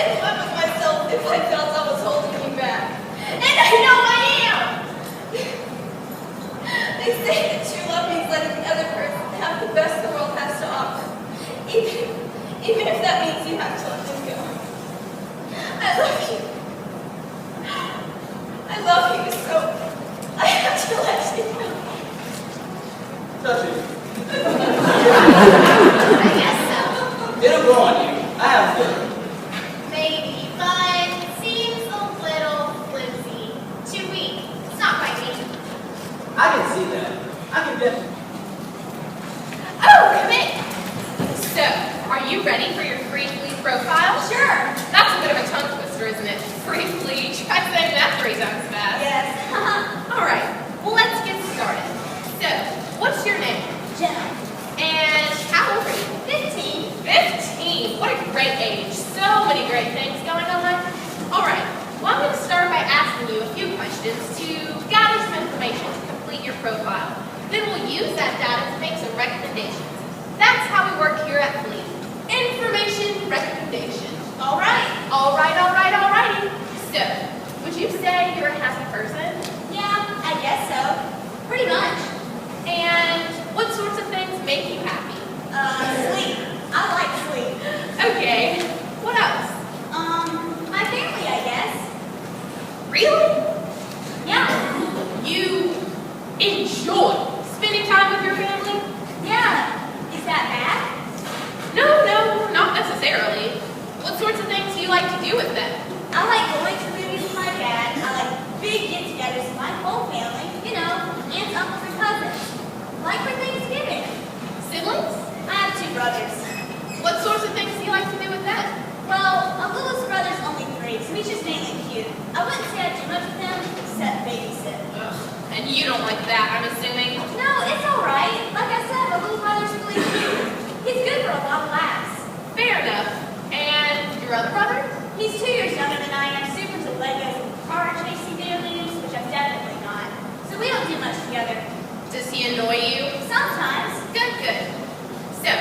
couldn't live with myself if I felt I was holding me back. And I know I am. They say that true love means letting the other person have the best the world has to offer. Even if that means you have to let them go. I love you. I love you so I have to let you go. Touching. I guess so. It'll grow on you. I have a feeling. Maybe, but it seems a little flimsy. Too weak. It's not quite me. I can see that. I can definitely. Oh, come in. So, are you ready for your free flea profile? Sure. That's a bit of a tongue twister, isn't it? Free flea. Try saying that 3 times fast. Yes. All right. Well, let's get started. So, what's your name? Jenna. And how old are you? 15. 15. What a great age. So many great things going on. All right. Well, I'm going to start by asking you a few questions to gather some information to complete your profile. Then we'll use that data to make some recommendations. That's how we work here at FFlea. Information recommendation. All right. All right, all right, all righty. So, would you say you're a happy person? Yeah, I guess so. Pretty much. And what sorts of things make you happy? Sleep. I like sleep. Okay. What else? My family, I guess. Really? Yeah. You enjoy spending time with your family? Yeah. Is that bad? No, not necessarily. What sorts of things do you like to do with them? I like going to movies with my dad. I like big get-togethers with my whole family. You know, aunts, uncles, and cousins. Like for Thanksgiving. Siblings? I have 2 brothers. What sorts of things do you like to do with them? Well, my littlest brother's only 3, so he's just mainly cute. I wouldn't say I do much with him, except babysit. Ugh, and you don't like that, I'm assuming? No, it's alright. Like I said, my little brother's really cute. He's good for a lot of laughs. Fair enough. And your other brother? He's 2 years younger than I am, super into Legos and car chasing video games, which I'm definitely not. So we don't do much together. Does he annoy you? Sometimes. Good. So,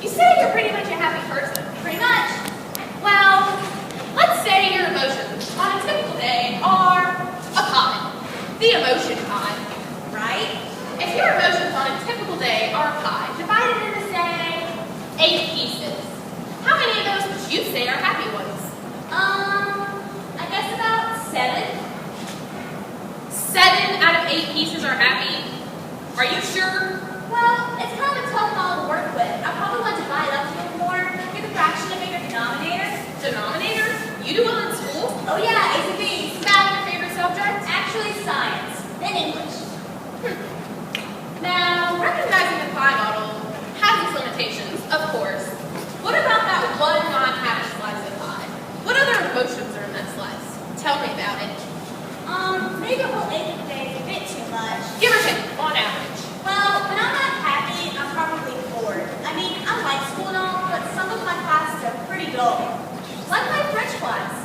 you say you're pretty much a happy person. Pretty much. Well, let's say your emotions on a typical day are a pie. The emotion pie. Right? If your emotions on a typical day are a pie, divided into, say, 8 pieces, how many of those would you say are happy ones? I guess about 7. 7 out of 8 pieces are happy? Are you sure? Well, it's kind of a tough model to work with. I probably want to divide it up a little more, give the fraction a bigger denominator. Denominator? You do well in school? Oh yeah, A's and B's. Math your favorite subject? Actually, science. Then English. Now, recognizing the pie model has its limitations, of course. What about that one non-happy slice of pie? What other emotions are in that slice? Tell me about it. Maybe a whole 8 a day is a bit too much. Give or take, on average. Well, when I'm not happy, I'm probably bored. I mean, I like school and all, but some of my classes are pretty dull. Like my French class.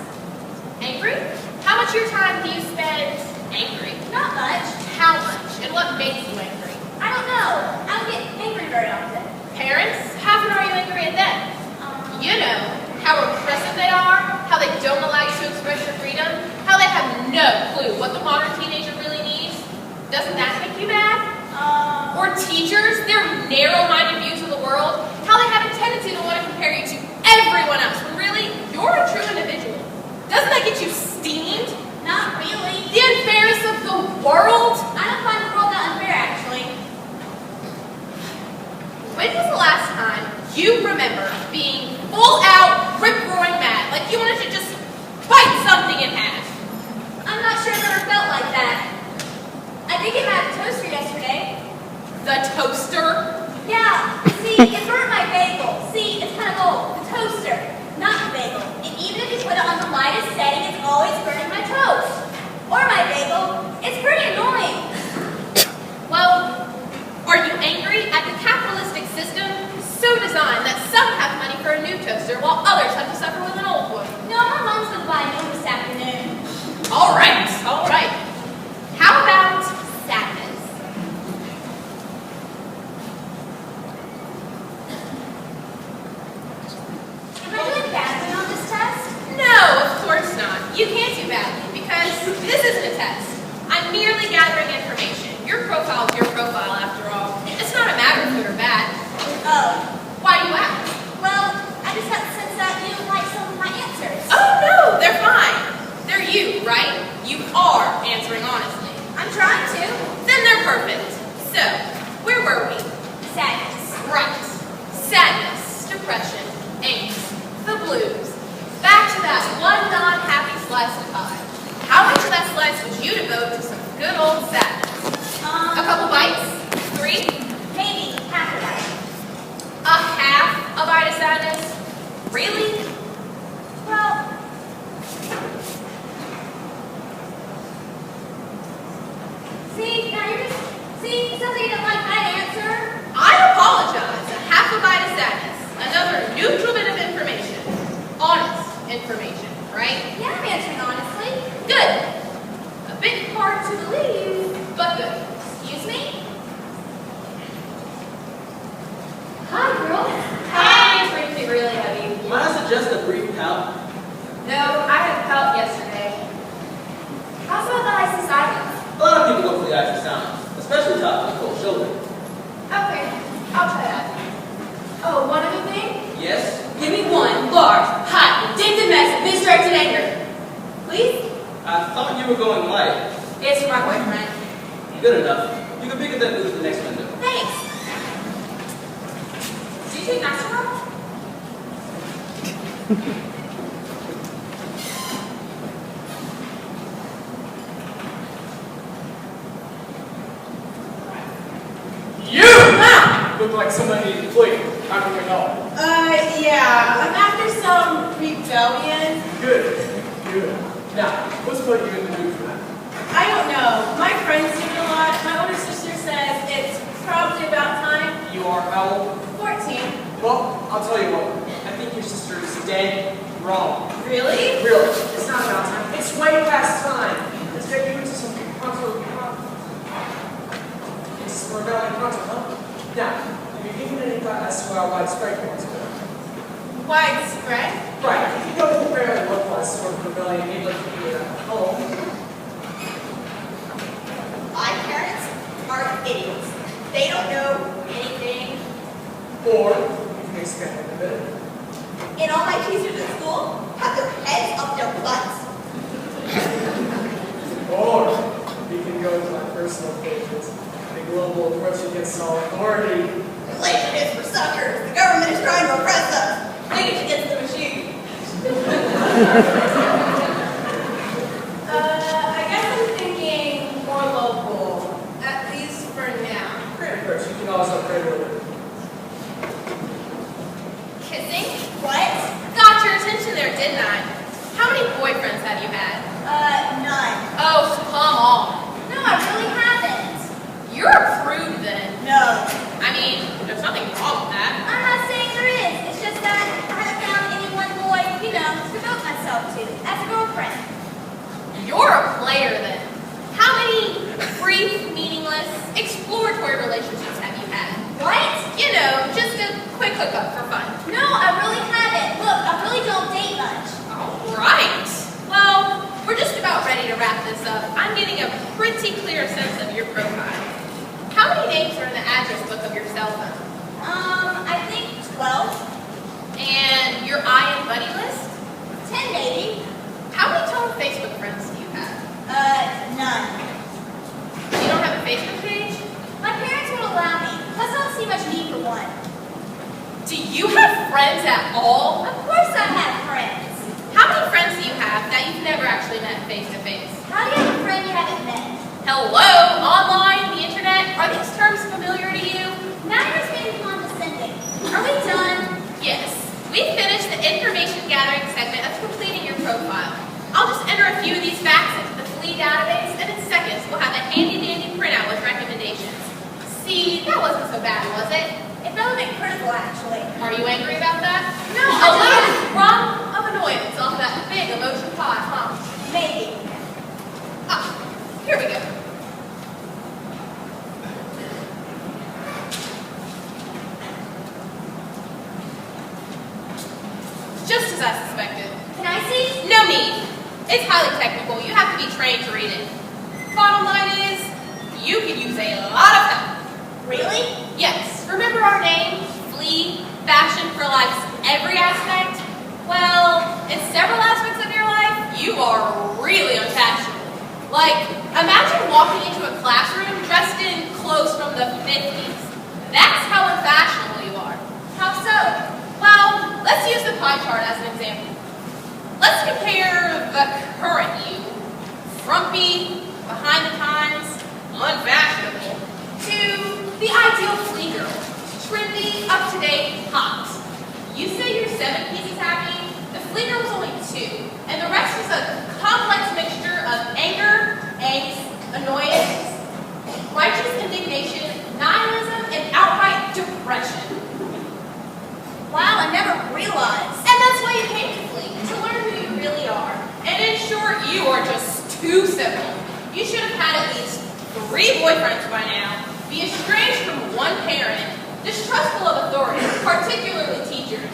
Angry? How much of your time do you spend angry? Not much. How much? And what makes you angry? I don't know. I don't get angry very often. Parents? How often are you angry at them? You know, how repressive they are, how they don't allow you to express your freedom, how they have no clue what the modern teenager really needs. Doesn't that make you mad? Or teachers, their narrow-minded views of the world, how they have a tendency to want to compare you to everyone else, when really, you're a true individual. Doesn't that get you steamed? Not really. The unfairness of the world? I don't find the world that unfair, actually. When was the last time you remember being full-out, rip-roaring mad, like you wanted to just bite something in half? I'm not sure I've ever felt like that. I did get mad at the toaster yesterday. The toaster? Yeah, see, it burnt my bagel. See, it's kind of old. The toaster, not the bagel. And even if you put it on the lightest setting, it's always burning my toast. Or my bagel. It's pretty annoying. Well, are you angry at the capitalistic system so designed that some have money for a new toaster while others have to suffer with an old one? No, my mom's going to buy a new one this afternoon. All right. How about sadness? Am I doing badly on this test? slice of pie. How much of that slice would you devote to some good old sadness? A couple bites? 3? Maybe half of that. A half a bite of sadness? Really? Well, see, now you're just, see, it sounds like you don't like that answer. I apologize. A half a bite of sadness. Another neutral bit of information. Honest information, right? Yeah, I'm answering honestly. Good. A bit hard to believe, but good. Excuse me? Hi, girls. Hi, it's going to be really heavy. Might I suggest a brief pout? No, I had felt yesterday. How's about the icy silence? A lot of people go for the icy sound, especially top and cold shoulder. Okay, I'll try that. Oh, one other thing? Yes? Give me one large, hot, addictive mess of misdirected anger. Please? I thought you were going light. It's for my boyfriend. Good enough. You can pick up that booth at the next window. Thanks. Do you take Mastercard? You look like somebody needed to flee. How can we help? Yeah. I'm after some rebellion. Good. Now, what's putting you in the mood for that? I don't know. My friends do it a lot. My older sister says it's probably about time. You are how old? 14. Well, I'll tell you what. I think your sister is dead wrong. Really? Really, it's not about time. It's way past time. Let's get you into some pronto. It's some rebellion pronto, huh? Now, have you given any thought as to how widespread you want to go? Widespread? Right, if you go with a fairly localized sort of rebellion, you'd like to be at home. My parents are idiots. They don't know anything. Or you can expand it a bit. And all my teachers at school have their heads up their butts. Or you can go to my personal favorites, the global approach against all authority. Religion is for suckers. The government is trying to oppress us. Linkage against the machine. I guess I'm thinking more local, at least for now. Great approach, you can always upgrade a little bit. Kissing? What? Got your attention there, didn't I? How many boyfriends have you had? None. Oh, come on. No, I really haven't. You're a prude then. No. I mean, there's nothing wrong with that. I'm not saying there is. It's just that I haven't found any one boy, to devote myself to as a girlfriend. You're a player then. How many brief, meaningless, exploratory relationships have you had? What? You know, just a quick hookup for fun. No, I really haven't. Look, I really don't date much. All right. Well, we're just about ready to wrap this up. I'm getting a pretty clear sense of your profile. How many names are in the address book of your cell phone? I think 12. And your I and buddy list? 10 maybe. How many total Facebook friends do you have? None. You don't have a Facebook page? My parents won't allow me. Plus, I don't see much need for one. Do you have friends at all? Of course I have friends. How many friends do you have that you've never actually met face to face? How do you have a friend you haven't met? Hello? Online? The internet? Are these terms familiar to you? Now you're just being condescending. Are we done? Yes. We've finished the information gathering segment of completing your profile. I'll just enter a few of these facts into the FFlea database, and in seconds we'll have a handy-dandy printout with recommendations. See, that wasn't so bad, was it? It felt a bit critical, actually. Are you angry about that? No, A little rub of annoyance off that big emotion pot, huh? Maybe. Ah, here we go. Just as I suspected. Can I see? No need. It's highly technical. You have to be trained to read it. Bottom line is, you could use a lot of help. Really? Yes. Remember our name? FFlea, fashion for life's every aspect? Well, in several aspects of your life, you are really unfashionable. Like, imagine walking into a classroom dressed in clothes from the 50s. That's how unfashionable you are. How so? Well, let's use the pie chart as an example. Let's compare the current you, frumpy, behind the times, unfashionable, to the ideal flea girl, trendy, up-to-date, hot. You say you're 7 pieces happy, the flea girl was only 2, and the rest was a complex mixture of anger, angst, annoyance, righteous indignation, nihilism, and outright depression. Wow, I never realized. And that's why you came to Flea, to learn who you really are. And in short, you are just too simple. You should have had at least 3 boyfriends by now, be estranged from one parent, distrustful of authority, particularly teachers.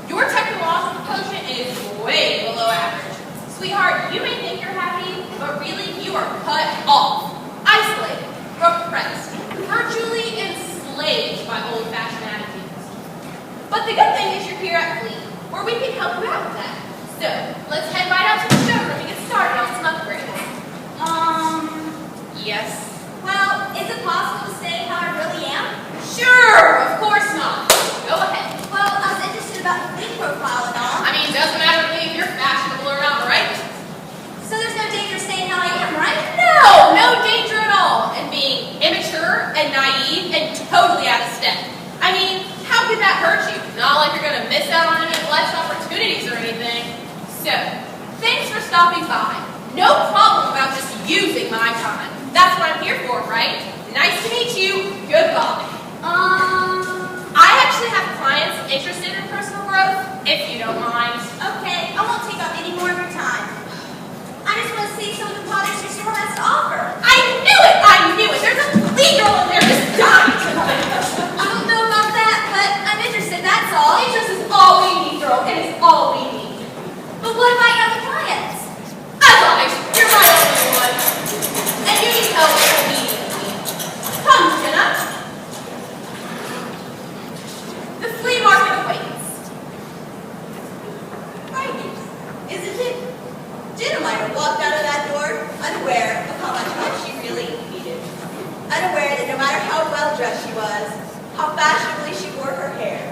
Your technological quotient is way below average. Sweetheart, you may think you're happy, but really you are cut off, isolated, repressed, virtually enslaved by old-fashioned attitudes. But the good thing is you're here at Flea, where we can help you out with that. So, let's head right out to the showroom and get started on some upgrades. Yes? Well, is it possible to say how I really am? Sure, of course not. Go ahead. Well, I was interested about the flea profile and all. I mean, it doesn't matter to me if you're fashionable or not, right? So there's no danger saying how I am, right? No, no danger at all in being immature and naive and totally out of step. I mean, how could that hurt you? Not like you're going to miss out on any of life's opportunities or anything. So, thanks for stopping by. No problem about just using my time. That's what I'm here for, right? Nice to meet you. Goodbye. I actually have clients interested in personal growth, if you don't mind. Okay, I won't take up any more of your time. I just want to see some of the products your store has to offer. I knew it! I knew it! There's a flea girl in there just dying tonight. I don't know about that, but I'm interested, that's all. Interest is all we need, girl. It is all we need. But what about your other clients? As always, you're my only one. And you need help immediately. Come, Jenna. The flea market awaits. Frightening, isn't it? Jenna might have walked out of that door unaware of how much help she really needed. Unaware that no matter how well dressed she was, how fashionably she wore her hair,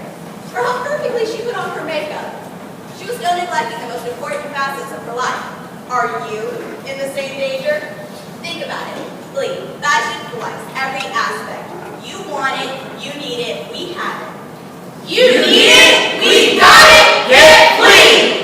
or how perfectly she put on her makeup, she was still neglecting the most important facets of her life. Are you in the same danger? Think about it. Flea, fashion collects every aspect. You want it, you need it, we have it. You need it, we got it, get Flea!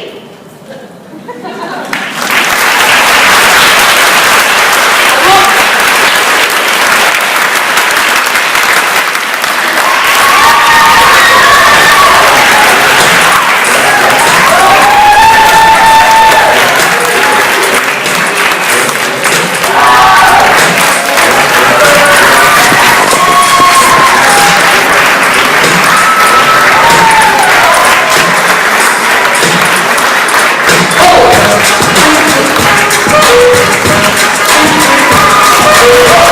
Oh!